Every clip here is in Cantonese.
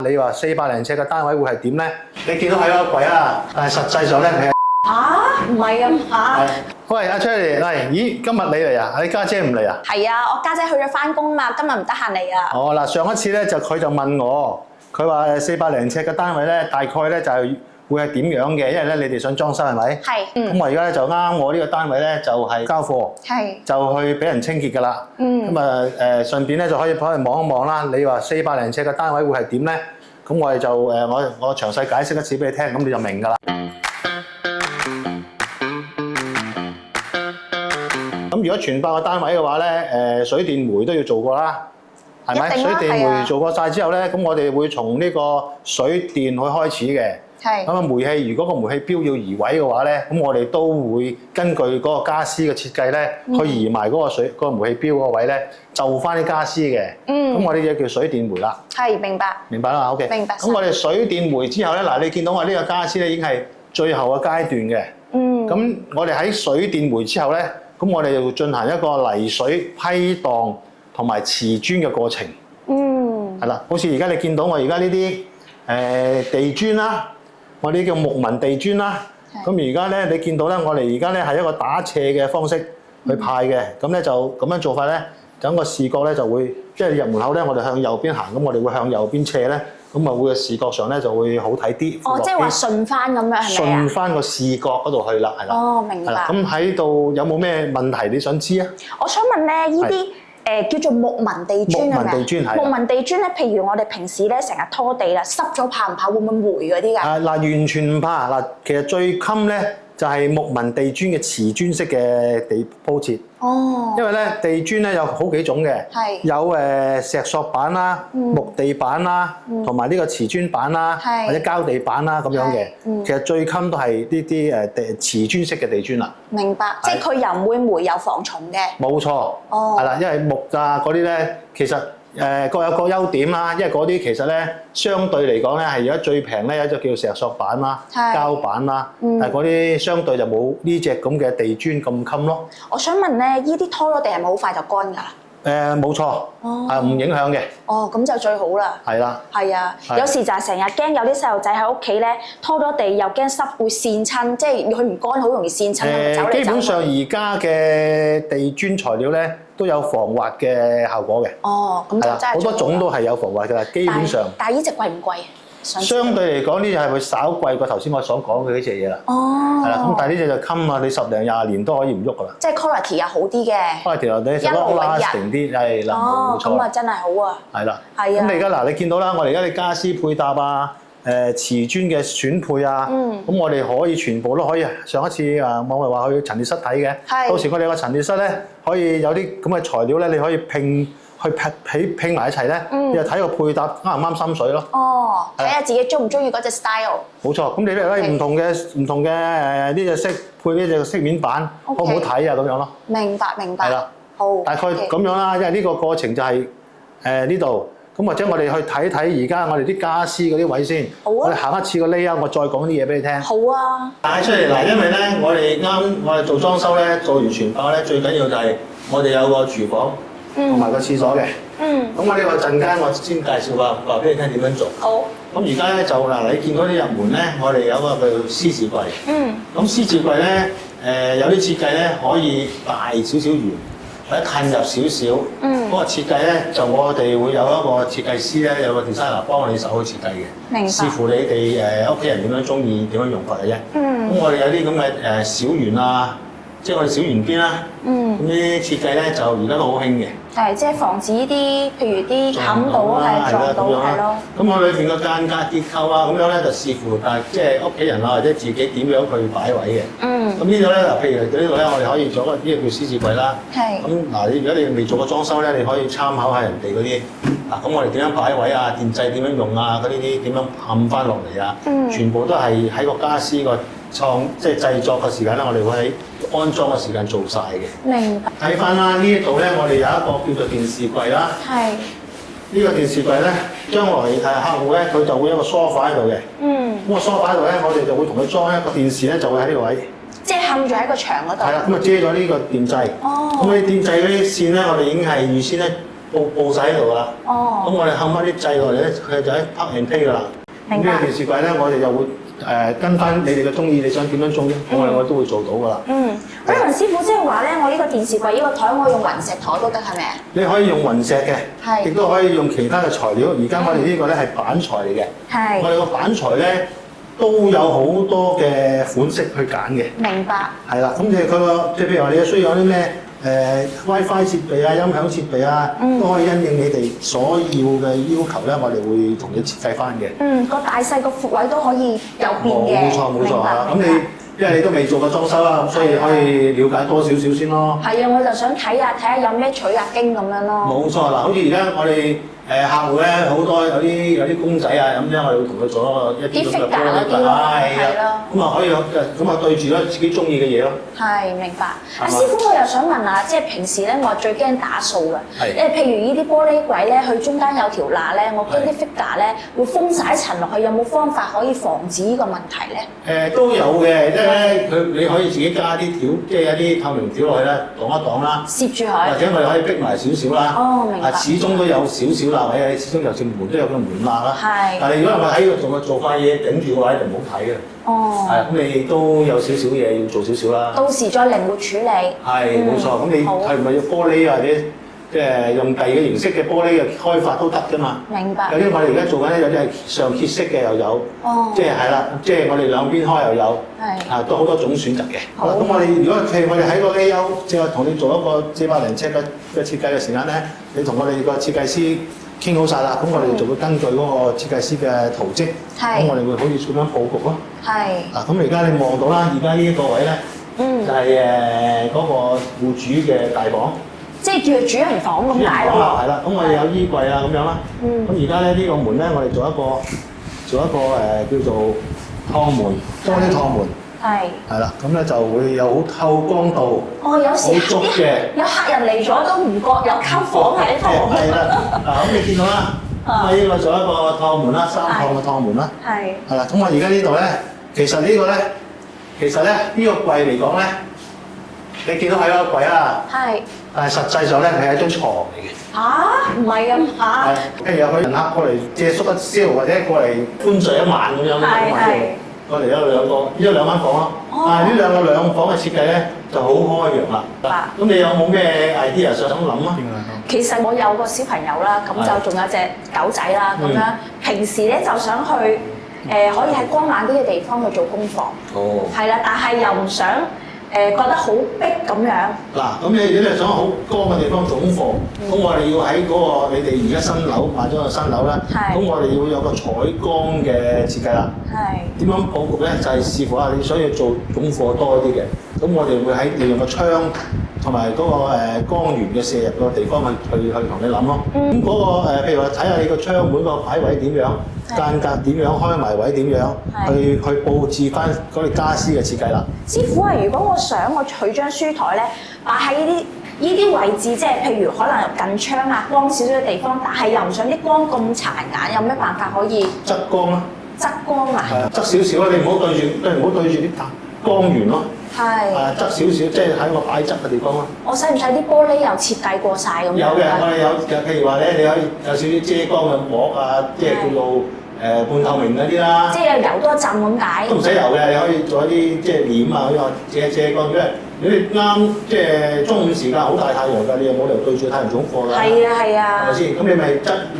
你話400零尺嘅單位會係點咧？你見到喺個櫃啊，但係實際上咧你係唔係啊嘛。喂阿 Cherry，咦今日你嚟啊？你家姐唔嚟啊？係啊，我家姐去咗翻工嘛，今日唔得閒嚟啊。哦嗱，上一次咧佢就問我，佢話400零尺嘅單位咧，大概咧就係會係點樣嘅？因為咧你哋想裝修係咪？係，咁我而家咧就啱我呢個單位咧就係交貨，係，就去俾人清潔㗎啦。咁啊順便咧就可以幫佢望一望啦。你話400零尺嘅單位會係點咧？咁我哋就我詳細解釋一次俾你聽，咁你就明㗎啦。咁如果全包嘅單位嘅話咧，水電煤都要做過啦，係咪？水電煤做過晒之後咧，咁我哋會從呢個水電去開始嘅。係。咁啊煤氣，如果個煤氣標要移位嘅話咧，咁我哋都會根據嗰個傢俬嘅設計咧，去移埋嗰個煤氣標嗰個位咧，就翻啲傢俬嘅。咁我哋就叫水電煤啦。係，明白。明白啦 ，OK。明白。咁我哋水電煤之後咧，嗱你見到我呢個傢俬咧已經係最後嘅階段嘅。咁我哋喺水電煤之後咧，咁我哋就會進行一個泥水批盪同埋瓷磚嘅過程。係啦，好似而家你見到我而家呢啲地磚啦，我呢啲叫木紋地磚啦。咁而家咧，你見到咧，我哋而家咧係一個打斜嘅方式去派嘅。咁咧就咁樣做法咧，整個視覺咧就會，即係入門口咧，我哋向右邊行，咁我哋會向右邊斜咧，咁啊會視覺上咧就會好睇啲。哦，即係話順翻咁樣係咪啊？順翻個視覺嗰度去啦，係啦。哦，明白。咁喺度有冇咩問題你想知啊？我想問咧，呢啲叫做木紋地磚係咪？木紋地磚係。木紋地磚咧，譬如我哋平時咧成日拖地啦，濕咗怕唔怕？會唔會霉嗰啲㗎？完全唔怕。嗱，其實最襟咧就係木紋地磚嘅瓷磚式嘅地鋪設。哦。因為咧地磚咧有好幾種嘅，有石塑板啦、木地板啦，同埋呢個瓷磚板啦，或者膠地板啦咁樣嘅。其實最襟都係呢啲瓷磚式嘅地磚啦。明白，即係佢又唔會霉又防蟲嘅。冇錯。哦。係啦，因為木啊嗰啲咧，其實各有各優點啦。因為嗰啲其實咧，相對嚟講咧係而家最平咧，有一隻叫石塑板啦、膠板啦，但係嗰啲相對就冇呢隻咁嘅地磚咁襟咯。我想問咧，呢啲拖咗地係咪好快就乾㗎啦？冇錯，唔影響嘅。哦，咁就最好啦。係啦。係啊，有時就係成日驚有啲細路仔喺屋企咧拖咗地，又驚濕會跣親，即係佢唔乾好容易跣親。走嚟走去。基本上而家嘅地磚材料咧都有防滑嘅效果嘅。哦，咁就真係好多種都係有防滑㗎啦，基本上。但係呢隻貴唔貴？相對嚟講，呢隻係會稍貴過頭先我所講嘅呢隻嘢啦。哦。係啦，咁但係呢隻就襟啊，你10零20年都可以唔喐㗎啦。即係 quality 又好啲嘅。quality 又你 long lasting 啲，係啦，冇錯。咁啊真係好啊。係啦。係啊。咁你而家你見到啦，我哋而家啲傢俬配搭啊，瓷磚嘅選配啊，咁我哋可以全部都可以。上一次我咪話去陳列室睇嘅，到時我哋個陳列室咧可以有啲咁嘅材料咧，你可以拼埋一齊咧，你就睇個配搭啱唔啱心水咯。哦，睇下自己中唔中意嗰隻 style。冇錯，咁你咧唔同嘅呢隻色配呢隻色面板，好唔好睇啊？咁樣咯。明白。係啦。好。大概咁樣啦，因為呢個過程就係呢度，咁或者我哋去睇睇而家我哋啲傢俬嗰啲位先。好啊。我哋行一次個 layout，我再講啲嘢俾你聽。好啊。帶出嚟嗱，因為咧我哋做裝修咧，做完全包咧，最緊要就係我哋有個廚房。同埋個廁所嘅，咁我呢個陣間我先介紹話俾你聽點樣做。好。咁而家咧就嗱，你見到啲入門咧，我哋有個叫獅字櫃。咁獅字櫃咧，有啲設計咧可以大少少圓，或者近入少少。嗰個設計咧就我哋會有一個設計師咧，有個 designer 幫你手去設計嘅。明白。視乎你哋屋企人點樣中意，點樣用法嘅啫。咁我哋有啲咁嘅小圓啊。即係我哋小圓邊啦，咁呢啲設計咧就而家都好興嘅。係，即係防止啲，譬如啲冚到係撞到係咯。咁我裏邊個間隔結構啊，咁樣咧就視乎即係屋企人啊或者自己點樣去擺位嘅。咁呢度咧嗱，譬如呢度咧，我哋可以做個呢個叫獅子櫃啦。係。咁嗱，如果你未做過裝修咧，你可以參考下人哋嗰啲。嗱，咁我哋點樣擺位啊？電掣點樣用啊？嗰啲點樣冚翻落嚟啊？全部都係喺個傢俬個即係製作嘅時間咧，我哋會喺安裝嘅時間做晒嘅。明白。睇翻啦，呢一度咧，我哋有一個叫做電視櫃啦。係。呢個電視櫃咧，將來客戶咧，佢就會有一個梳化喺度嘅。咁個梳化喺度咧，我哋就會同佢裝一個電視咧，就會喺呢個位。即係冚住喺個牆嗰度。係啦，咁啊遮咗呢個電掣。哦。咁你電掣嗰啲線咧，我哋已經係預先咧佈晒喺度啦。哦。咁我哋冚翻啲掣落嚟咧，佢就喺 Plug and Play 噶啦。明白。呢個電視櫃咧，我哋就會跟翻你哋嘅中意，你想點樣做咧，我都會做到噶啦。Raymond 師傅即係話咧，我呢個電視櫃呢個台，我用雲石台都得係咪啊？你可以用雲石嘅，亦都可以用其他嘅材料。而家我哋呢個咧係板材嚟嘅，我哋個板材咧都有好多嘅款式去揀嘅。明白。係啦，咁佢個即係譬如話你需要有啲咩WiFi 設備啊、音響設備啊，都可以因應你哋所要嘅要求咧，我哋會同你設計翻嘅。個大細個闊位都可以有變嘅。冇錯啊！咁你因為你都未做過裝修啦，咁所以可以了解多少少先咯。係啊，我就想睇下有咩取下經咁樣咯。冇錯啦，好似而家我哋客戶咧好多有啲公仔啊咁樣，我哋會同佢做一啲咁嘅玻璃板，係啦，咁啊可以咁啊對住咧自己中意嘅嘢咯。係，明白。阿師傅，我又想問下，即係平時咧，我最驚打掃嘅，譬如呢啲玻璃櫃咧，佢中間有條罅咧，我驚啲 figure 咧會封晒一層落去，有冇方法可以防止呢個問題咧？都有嘅，即係咧你可以自己加啲條，即係有啲透明條落去咧，擋一擋啦，攝住佢，或者我哋可以逼埋少少啦。哦，明白。始終都有少少罅位，始終有隻門都有個門罅啦。係。但係如果我喺度做塊嘢頂住嘅話，就唔好睇嘅。哦。係，咁你都有少少嘢要做少少啦。到時再靈活處理。係，冇錯。咁你係咪要玻璃或者即係用第二嘅形式嘅玻璃嘅開發都得㗎嘛？明白。有啲我哋而家做緊咧，有啲係上揭式嘅又有。哦。即係係啦，即係我哋兩邊開又有。係。都好多種選擇嘅。好。咁我哋如果譬如我哋喺個 layout，即係同你做一個400尺嘅設計嘅時間咧，你同我哋個設計師傾好晒啦，咁我哋就會根據嗰個設計師嘅圖則，咁我哋會好似咁樣佈局咯。係。咁而家你望到啦，而家呢一個位咧，就係嗰個戶主嘅大房，即係叫主人房咁解咯。係啦，咁我哋有衣櫃啊咁樣啦。咁而家咧呢個門咧，我哋做一個叫做趟門，多啲趟門。係啦，咁咧就會有好透光度，有時好足嘅。有客人嚟咗都唔覺有間房喺度。係啦，咁你見到啦，呢個做一個趟門啦，3趟嘅趟門啦。係啦，咁我而家呢度咧，其實呢個櫃嚟講咧，你見到係個櫃啊。係。但係實際上咧，係一張床嚟嘅。唔係啊譬如有個人客過嚟借宿一宵，或者過嚟歡聚一晚咁樣。係。我哋有兩間房咯，但係呢兩房嘅設計咧就好開揚啦。咁你有冇咩 idea 想諗啊？其實我有個小朋友啦，咁就仲有隻狗仔啦，咁樣平時咧就想去可以喺光猛啲嘅地方去做功課。係啦，但係又唔想覺得好逼咁樣。嗱，咁你係想好光嘅地方做功課，咁我哋要喺嗰個你哋而家新樓買咗個新樓啦，咁我哋要有個採光嘅設計啦。點樣佈局咧？就係視乎下你想要做功課多啲嘅，咁我哋會喺利用個窗同埋嗰個光源嘅射入個地方去同你諗咯。咁嗰個譬如話睇下你個窗門個擺位點樣，間隔點樣，開埋位點樣，去佈置翻嗰啲傢俬嘅設計啦。師傅啊，如果我想我取張書台咧，擺喺呢啲位置，即係譬如可能近窗啊、光少少嘅地方，但係又唔想啲光咁殘眼，有咩辦法可以？側光啦。側光啊？係啊，側少少啦，你唔好對住啲光源咯。係。側少少，即係喺個擺側嘅地方咯。我使唔使啲玻璃又設計過晒咁樣？有嘅，我哋有，譬如話咧，你可以有少少遮光嘅膜啊，即係叫做半透明嗰啲啦。即係油多浸咁解？都唔使油嘅，你可以做一啲即係簾啊，咁啊遮光，因為你啱即係中午時間好大太陽㗎，你又冇理由對住太陽做課㗎。係啊係啊。係咪先？咁你咪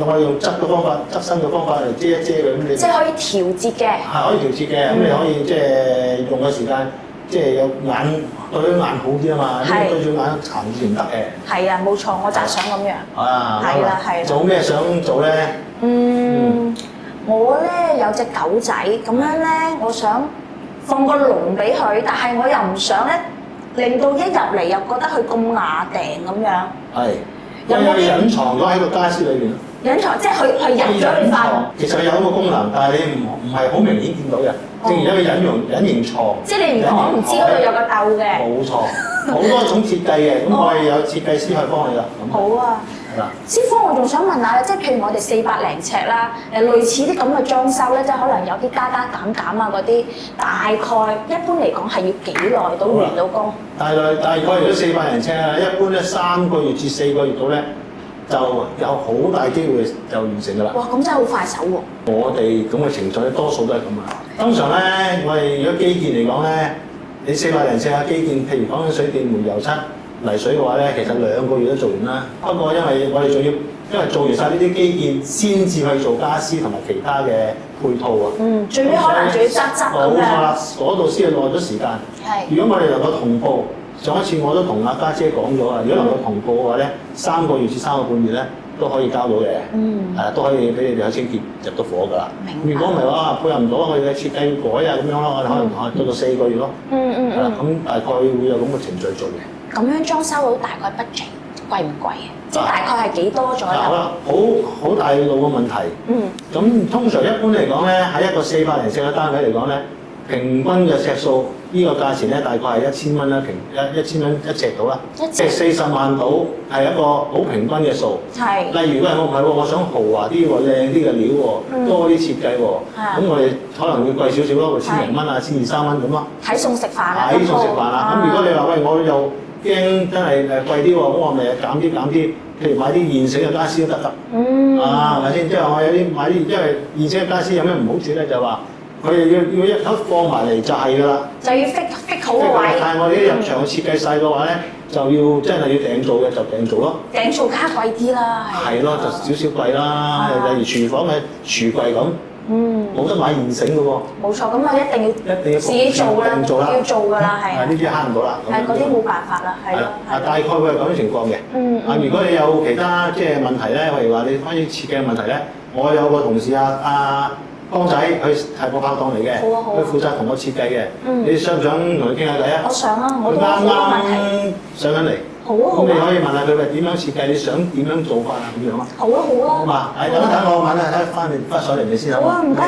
我哋用側嘅方法、側身嘅方法嚟遮一遮佢，咁你即係可以調節嘅。係可以調節嘅，咁你可以即係用嘅時間，即係有眼對眼好啲啊嘛，對住眼殘住唔得嘅。係啊，冇錯，我就係想咁樣。係啦係啦。做咩想做咧？我咧有隻狗仔，咁樣咧，我想放個籠俾佢，但係我又唔想咧。令到一入嚟又覺得佢咁牙定咁樣，係有冇啲隱藏咗喺個傢俬裏邊？隱藏即係佢入咗去瞓。其實有一個功能，但係你唔係好明顯見到嘅，正如一個隱形床。即係你唔講唔知嗰度有個竇嘅。冇錯，好多種設計嘅，咁我哋有設計師去幫你啦。好啊。師傅，我仲想問下咧，即係譬如我哋400零尺啦，類似啲咁嘅裝修咧，即係可能有啲加減啊嗰啲，大概一般嚟講係要幾耐到完到工？大概如果400零尺啊，一般咧3個月至4個月到咧就有好大機會就完成㗎啦。哇！咁真係好快手喎。我哋咁嘅程序咧，多數都係咁啊。通常咧，我哋如果基建嚟講咧，你400基建，譬如講緊水電煤油漆泥水嘅話咧，其實2個月都做完啦。不過因為我哋仲要，因為做完晒呢啲基建，先至去做家私同埋其他嘅配套啊。最尾可能仲要執咁樣。冇錯啦，嗰度先係耐咗時間。係。如果我哋能夠同步，上一次我都同阿家姐講咗啊，如果能夠同步嘅話咧，3個月至3個半月咧都可以交到嘅。都可以俾你哋喺清潔入到伙㗎啦。如果唔係話配合唔到，我哋嘅設計要改啊咁樣咯，我哋可能到4個月咯。咁大概會有咁嘅程序做嘅。咁樣裝修到大概budget貴唔貴啊？即係大概係幾多左右？好啦，好大路嘅問題。咁通常一般嚟講咧，喺一個400嘅單位嚟講咧，平均嘅尺數呢個價錢咧，大概係1000蚊啦，1000蚊一尺到啦，即係40萬到係一個好平均嘅數。係。例如我唔係喎，我想豪華啲喎，靚啲嘅料喎，多啲設計喎，咁我哋可能會貴少少咯，千零蚊啊，千二三蚊咁咯。睇餸食飯啦。睇餸食飯啦。咁如果你話喂，我又驚真係貴啲喎，咁我咪減啲，譬如買啲現成嘅家私都得㗎。係咪先？即係我有啲買啲，因為現成嘅家私有咩唔好處咧？就係話佢哋要一口放埋嚟就係㗎啦。就要fix好個位。但係我哋一入場去設計晒嘅話咧，就要真係要訂做嘅就訂做咯。訂做加貴啲啦。係咯，就少少貴啦。例如廚房嘅櫥櫃咁。冇得買現成嘅喎。冇錯，咁我一定要自己做啦，要做㗎啦，係。呢啲慳唔到啦。係嗰啲冇辦法啦，係咯。大概會係咁樣情況嘅。如果你有其他即係問題咧，譬如話你關於設計嘅問題咧，我有個同事阿江仔，佢係個拍檔嚟嘅，佢負責同我設計嘅。你想唔想同佢傾下偈啊？我想啊，我都啱啱上緊嚟。好啊，咁你可以問下佢話點樣設計，你想點樣做法啊咁樣啊？好啊，好啊。好嘛，等我問下，睇翻上嚟你先。好啊，唔該。